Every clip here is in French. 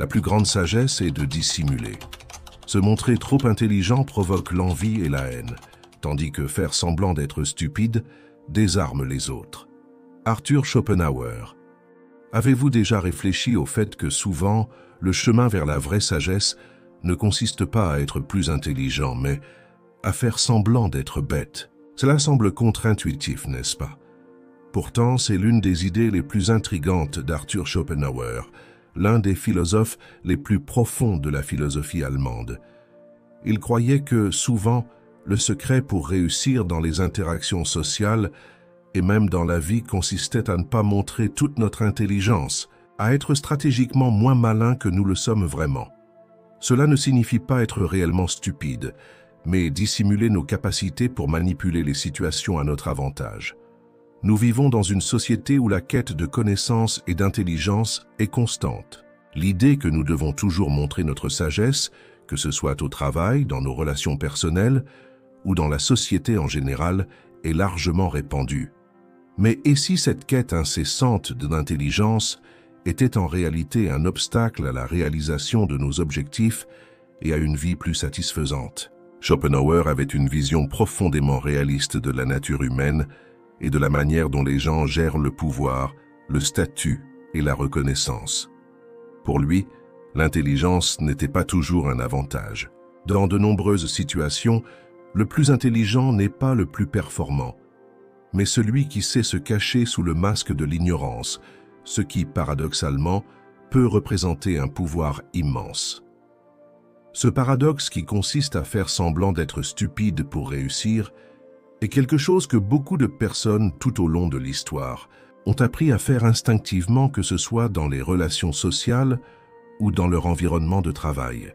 La plus grande sagesse est de dissimuler. Se montrer trop intelligent provoque l'envie et la haine, tandis que faire semblant d'être stupide désarme les autres. Arthur Schopenhauer. Avez-vous déjà réfléchi au fait que souvent, le chemin vers la vraie sagesse ne consiste pas à être plus intelligent, mais à faire semblant d'être bête? Cela semble contre-intuitif, n'est-ce pas? Pourtant, c'est l'une des idées les plus intrigantes d'Arthur Schopenhauer, l'un des philosophes les plus profonds de la philosophie allemande. Il croyait que, souvent, le secret pour réussir dans les interactions sociales et même dans la vie consistait à ne pas montrer toute notre intelligence, à être stratégiquement moins malin que nous le sommes vraiment. Cela ne signifie pas être réellement stupide, mais dissimuler nos capacités pour manipuler les situations à notre avantage. Nous vivons dans une société où la quête de connaissance et d'intelligence est constante. L'idée que nous devons toujours montrer notre sagesse, que ce soit au travail, dans nos relations personnelles ou dans la société en général, est largement répandue. Mais et si cette quête incessante de l'intelligence était en réalité un obstacle à la réalisation de nos objectifs et à une vie plus satisfaisante? Schopenhauer avait une vision profondément réaliste de la nature humaine et de la manière dont les gens gèrent le pouvoir, le statut et la reconnaissance. Pour lui, l'intelligence n'était pas toujours un avantage. Dans de nombreuses situations, le plus intelligent n'est pas le plus performant, mais celui qui sait se cacher sous le masque de l'ignorance, ce qui, paradoxalement, peut représenter un pouvoir immense. Ce paradoxe qui consiste à faire semblant d'être stupide pour réussir est quelque chose que beaucoup de personnes tout au long de l'histoire ont appris à faire instinctivement, que ce soit dans les relations sociales ou dans leur environnement de travail.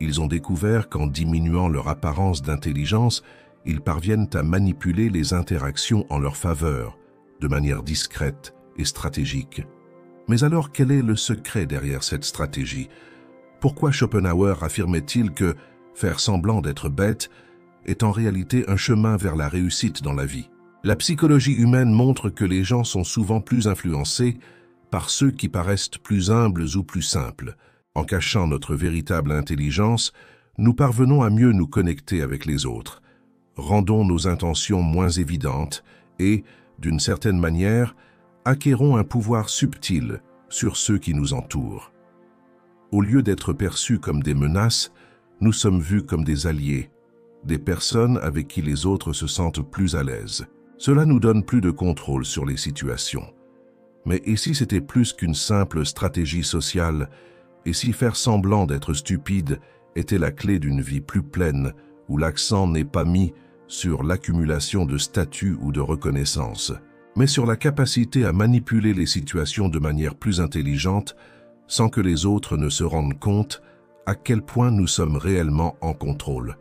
Ils ont découvert qu'en diminuant leur apparence d'intelligence, ils parviennent à manipuler les interactions en leur faveur, de manière discrète et stratégique. Mais alors, quel est le secret derrière cette stratégie? Pourquoi Schopenhauer affirmait-il que faire semblant d'être bête est en réalité un chemin vers la réussite dans la vie? La psychologie humaine montre que les gens sont souvent plus influencés par ceux qui paraissent plus humbles ou plus simples. En cachant notre véritable intelligence, nous parvenons à mieux nous connecter avec les autres. Rendons nos intentions moins évidentes et, d'une certaine manière, acquérons un pouvoir subtil sur ceux qui nous entourent. Au lieu d'être perçus comme des menaces, nous sommes vus comme des alliés, des personnes avec qui les autres se sentent plus à l'aise. Cela nous donne plus de contrôle sur les situations. Mais et si c'était plus qu'une simple stratégie sociale, et si faire semblant d'être stupide était la clé d'une vie plus pleine, où l'accent n'est pas mis sur l'accumulation de statut ou de reconnaissance, mais sur la capacité à manipuler les situations de manière plus intelligente, sans que les autres ne se rendent compte à quel point nous sommes réellement en contrôle.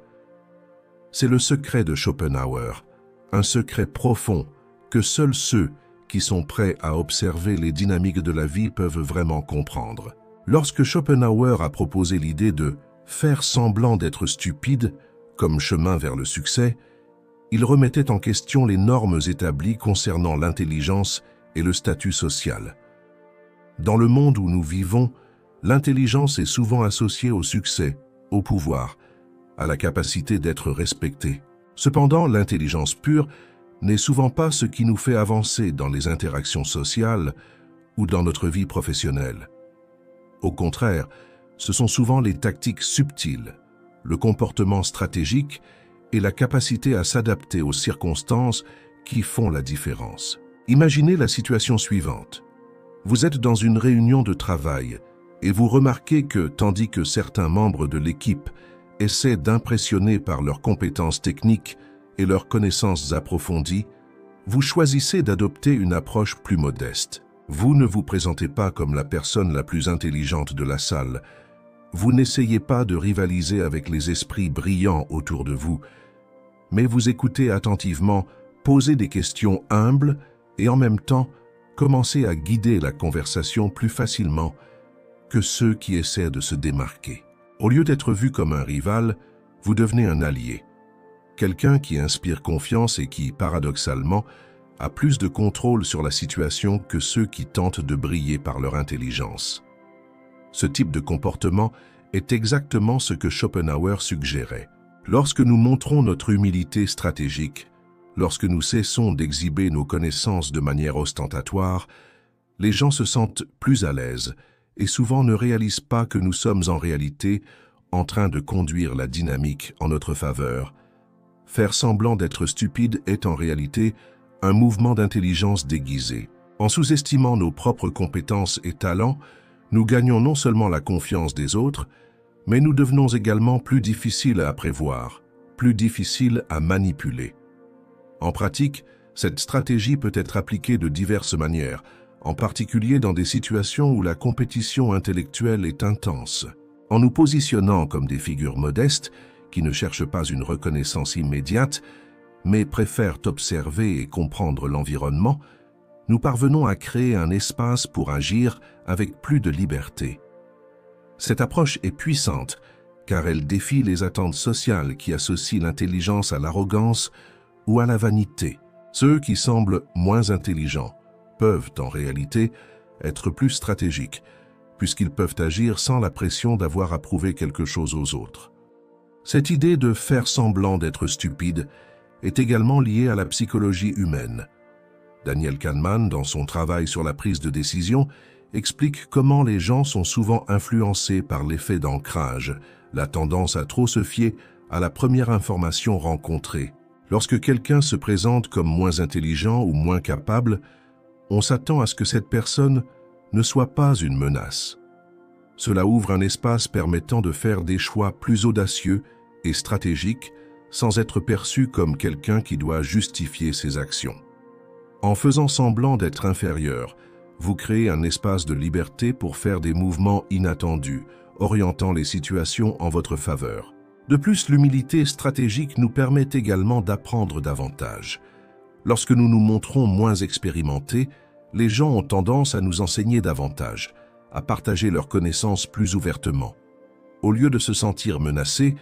C'est le secret de Schopenhauer, un secret profond que seuls ceux qui sont prêts à observer les dynamiques de la vie peuvent vraiment comprendre. Lorsque Schopenhauer a proposé l'idée de faire semblant d'être stupide comme chemin vers le succès, il remettait en question les normes établies concernant l'intelligence et le statut social. Dans le monde où nous vivons, l'intelligence est souvent associée au succès, au pouvoir, à la capacité d'être respecté. Cependant, l'intelligence pure n'est souvent pas ce qui nous fait avancer dans les interactions sociales ou dans notre vie professionnelle. Au contraire, ce sont souvent les tactiques subtiles, le comportement stratégique et la capacité à s'adapter aux circonstances qui font la différence. Imaginez la situation suivante. Vous êtes dans une réunion de travail et vous remarquez que, tandis que certains membres de l'équipe essaient d'impressionner par leurs compétences techniques et leurs connaissances approfondies, vous choisissez d'adopter une approche plus modeste. Vous ne vous présentez pas comme la personne la plus intelligente de la salle. Vous n'essayez pas de rivaliser avec les esprits brillants autour de vous, mais vous écoutez attentivement, posez des questions humbles et en même temps, commencez à guider la conversation plus facilement que ceux qui essaient de se démarquer. Au lieu d'être vu comme un rival, vous devenez un allié. Quelqu'un qui inspire confiance et qui, paradoxalement, a plus de contrôle sur la situation que ceux qui tentent de briller par leur intelligence. Ce type de comportement est exactement ce que Schopenhauer suggérait. Lorsque nous montrons notre humilité stratégique, lorsque nous cessons d'exhiber nos connaissances de manière ostentatoire, les gens se sentent plus à l'aise et souvent ne réalisent pas que nous sommes en réalité en train de conduire la dynamique en notre faveur. Faire semblant d'être stupide est en réalité un mouvement d'intelligence déguisé. En sous-estimant nos propres compétences et talents, nous gagnons non seulement la confiance des autres, mais nous devenons également plus difficiles à prévoir, plus difficiles à manipuler. En pratique, cette stratégie peut être appliquée de diverses manières, en particulier dans des situations où la compétition intellectuelle est intense. En nous positionnant comme des figures modestes, qui ne cherchent pas une reconnaissance immédiate, mais préfèrent observer et comprendre l'environnement, nous parvenons à créer un espace pour agir avec plus de liberté. Cette approche est puissante, car elle défie les attentes sociales qui associent l'intelligence à l'arrogance ou à la vanité. Ceux qui semblent moins intelligents peuvent, en réalité, être plus stratégiques, puisqu'ils peuvent agir sans la pression d'avoir à prouver quelque chose aux autres. Cette idée de faire semblant d'être stupide est également liée à la psychologie humaine. Daniel Kahneman, dans son travail sur la prise de décision, explique comment les gens sont souvent influencés par l'effet d'ancrage, la tendance à trop se fier à la première information rencontrée. Lorsque quelqu'un se présente comme moins intelligent ou moins capable, on s'attend à ce que cette personne ne soit pas une menace. Cela ouvre un espace permettant de faire des choix plus audacieux et stratégiques sans être perçu comme quelqu'un qui doit justifier ses actions. En faisant semblant d'être inférieur, vous créez un espace de liberté pour faire des mouvements inattendus, orientant les situations en votre faveur. De plus, l'humilité stratégique nous permet également d'apprendre davantage. Lorsque nous nous montrons moins expérimentés, les gens ont tendance à nous enseigner davantage, à partager leurs connaissances plus ouvertement. Au lieu de se sentir menacés,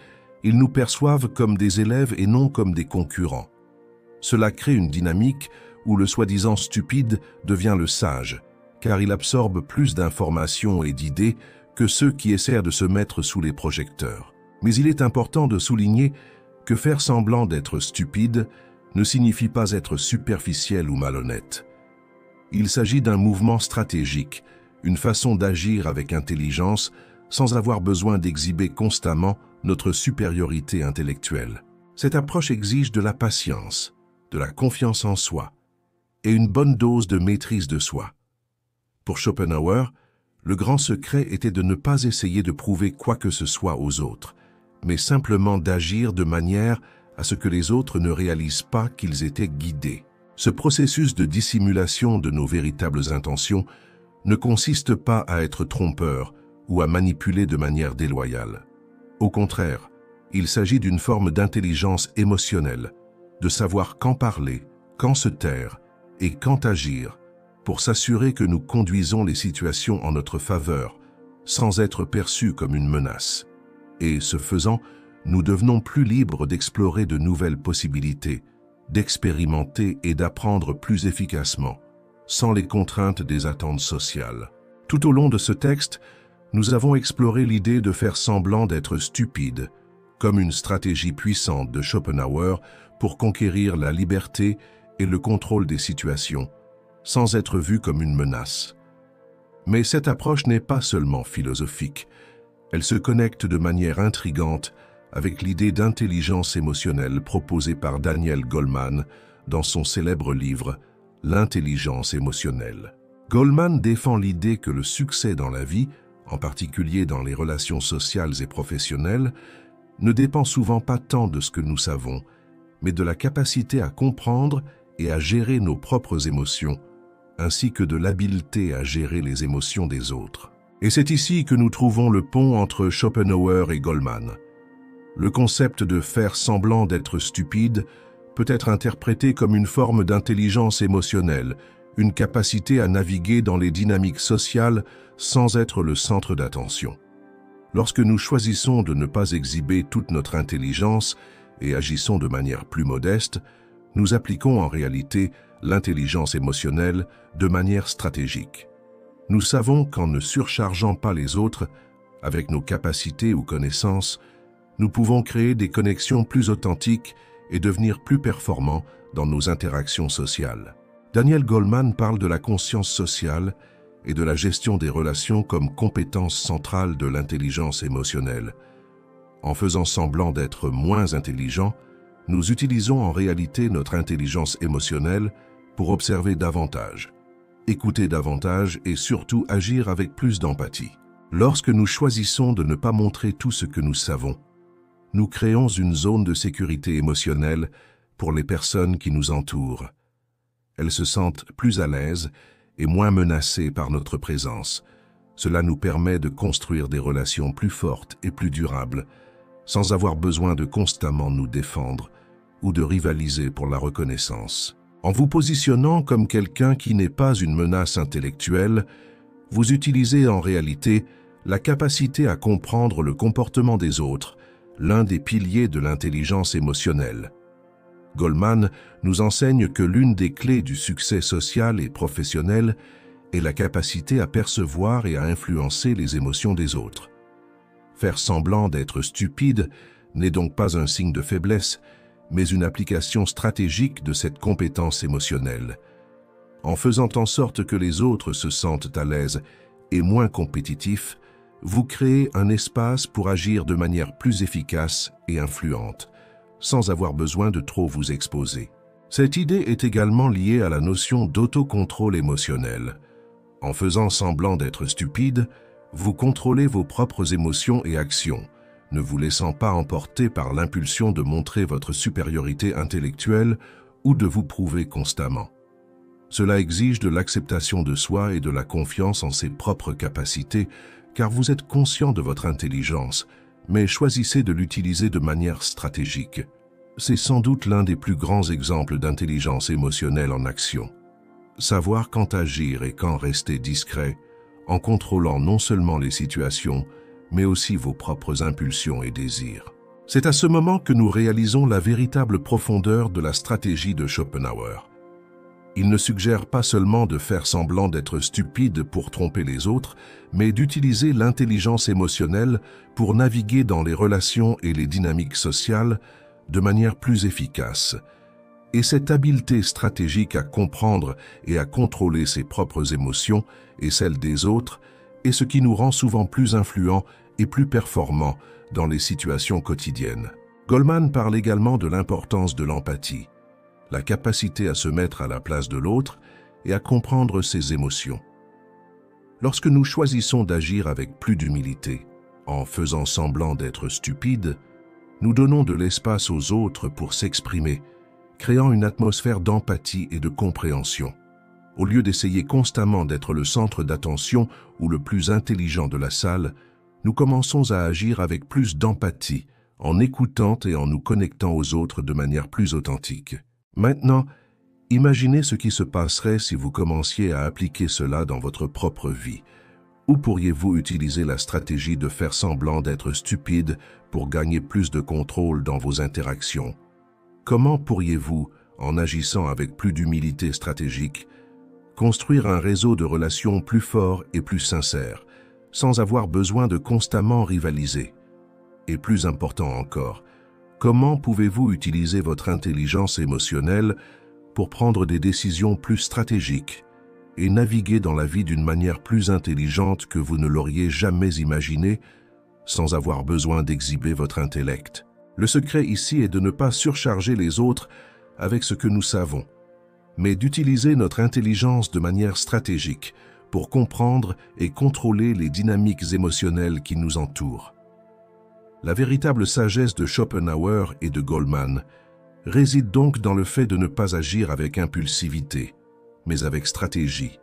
ils nous perçoivent comme des élèves et non comme des concurrents. Cela crée une dynamique où le soi-disant stupide devient le sage, car il absorbe plus d'informations et d'idées que ceux qui essaient de se mettre sous les projecteurs. Mais il est important de souligner que faire semblant d'être stupide ne signifie pas être superficiel ou malhonnête. Il s'agit d'un mouvement stratégique, une façon d'agir avec intelligence sans avoir besoin d'exhiber constamment notre supériorité intellectuelle. Cette approche exige de la patience, de la confiance en soi et une bonne dose de maîtrise de soi. Pour Schopenhauer, le grand secret était de ne pas essayer de prouver quoi que ce soit aux autres, mais simplement d'agir de manière à ce que les autres ne réalisent pas qu'ils étaient guidés. Ce processus de dissimulation de nos véritables intentions ne consiste pas à être trompeur ou à manipuler de manière déloyale. Au contraire, il s'agit d'une forme d'intelligence émotionnelle, de savoir quand parler, quand se taire et quand agir, pour s'assurer que nous conduisons les situations en notre faveur, sans être perçus comme une menace. Et ce faisant, nous devenons plus libres d'explorer de nouvelles possibilités, d'expérimenter et d'apprendre plus efficacement, sans les contraintes des attentes sociales. Tout au long de ce texte, nous avons exploré l'idée de faire semblant d'être stupide, comme une stratégie puissante de Schopenhauer pour conquérir la liberté et le contrôle des situations, sans être vu comme une menace. Mais cette approche n'est pas seulement philosophique, elle se connecte de manière intrigante avec l'idée d'intelligence émotionnelle proposée par Daniel Goleman dans son célèbre livre « L'intelligence émotionnelle ». Goleman défend l'idée que le succès dans la vie, en particulier dans les relations sociales et professionnelles, ne dépend souvent pas tant de ce que nous savons, mais de la capacité à comprendre et à gérer nos propres émotions, ainsi que de l'habileté à gérer les émotions des autres. Et c'est ici que nous trouvons le pont entre Schopenhauer et Goleman. Le concept de faire semblant d'être stupide peut être interprété comme une forme d'intelligence émotionnelle, une capacité à naviguer dans les dynamiques sociales sans être le centre d'attention. Lorsque nous choisissons de ne pas exhiber toute notre intelligence et agissons de manière plus modeste, nous appliquons en réalité l'intelligence émotionnelle de manière stratégique. Nous savons qu'en ne surchargeant pas les autres, avec nos capacités ou connaissances, nous pouvons créer des connexions plus authentiques et devenir plus performants dans nos interactions sociales. Daniel Goleman parle de la conscience sociale et de la gestion des relations comme compétence centrale de l'intelligence émotionnelle. En faisant semblant d'être moins intelligents, nous utilisons en réalité notre intelligence émotionnelle pour observer davantage, écouter davantage et surtout agir avec plus d'empathie. Lorsque nous choisissons de ne pas montrer tout ce que nous savons, nous créons une zone de sécurité émotionnelle pour les personnes qui nous entourent. Elles se sentent plus à l'aise et moins menacées par notre présence. Cela nous permet de construire des relations plus fortes et plus durables, sans avoir besoin de constamment nous défendre ou de rivaliser pour la reconnaissance. En vous positionnant comme quelqu'un qui n'est pas une menace intellectuelle, vous utilisez en réalité la capacité à comprendre le comportement des autres, l'un des piliers de l'intelligence émotionnelle. Goleman nous enseigne que l'une des clés du succès social et professionnel est la capacité à percevoir et à influencer les émotions des autres. Faire semblant d'être stupide n'est donc pas un signe de faiblesse, mais une application stratégique de cette compétence émotionnelle. En faisant en sorte que les autres se sentent à l'aise et moins compétitifs, vous créez un espace pour agir de manière plus efficace et influente, sans avoir besoin de trop vous exposer. Cette idée est également liée à la notion d'autocontrôle émotionnel. En faisant semblant d'être stupide, vous contrôlez vos propres émotions et actions, ne vous laissant pas emporter par l'impulsion de montrer votre supériorité intellectuelle ou de vous prouver constamment. Cela exige de l'acceptation de soi et de la confiance en ses propres capacités, car vous êtes conscient de votre intelligence, mais choisissez de l'utiliser de manière stratégique. C'est sans doute l'un des plus grands exemples d'intelligence émotionnelle en action. Savoir quand agir et quand rester discret, en contrôlant non seulement les situations, mais aussi vos propres impulsions et désirs. C'est à ce moment que nous réalisons la véritable profondeur de la stratégie de Schopenhauer. Il ne suggère pas seulement de faire semblant d'être stupide pour tromper les autres, mais d'utiliser l'intelligence émotionnelle pour naviguer dans les relations et les dynamiques sociales de manière plus efficace. Et cette habileté stratégique à comprendre et à contrôler ses propres émotions et celles des autres est ce qui nous rend souvent plus influents et plus performants dans les situations quotidiennes. Goleman parle également de l'importance de l'empathie, la capacité à se mettre à la place de l'autre et à comprendre ses émotions. Lorsque nous choisissons d'agir avec plus d'humilité, en faisant semblant d'être stupides, nous donnons de l'espace aux autres pour s'exprimer, créant une atmosphère d'empathie et de compréhension. Au lieu d'essayer constamment d'être le centre d'attention ou le plus intelligent de la salle, nous commençons à agir avec plus d'empathie, en écoutant et en nous connectant aux autres de manière plus authentique. Maintenant, imaginez ce qui se passerait si vous commenciez à appliquer cela dans votre propre vie. Où pourriez-vous utiliser la stratégie de faire semblant d'être stupide pour gagner plus de contrôle dans vos interactions? Comment pourriez-vous, en agissant avec plus d'humilité stratégique, construire un réseau de relations plus fort et plus sincère, sans avoir besoin de constamment rivaliser? Et plus important encore, comment pouvez-vous utiliser votre intelligence émotionnelle pour prendre des décisions plus stratégiques et naviguer dans la vie d'une manière plus intelligente que vous ne l'auriez jamais imaginé, sans avoir besoin d'exhiber votre intellect? Le secret ici est de ne pas surcharger les autres avec ce que nous savons, mais d'utiliser notre intelligence de manière stratégique pour comprendre et contrôler les dynamiques émotionnelles qui nous entourent. La véritable sagesse de Schopenhauer et de Goleman réside donc dans le fait de ne pas agir avec impulsivité, mais avec stratégie.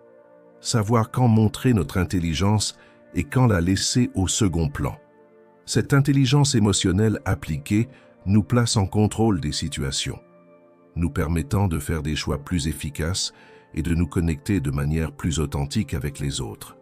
Savoir quand montrer notre intelligence et quand la laisser au second plan. Cette intelligence émotionnelle appliquée nous place en contrôle des situations, nous permettant de faire des choix plus efficaces et de nous connecter de manière plus authentique avec les autres.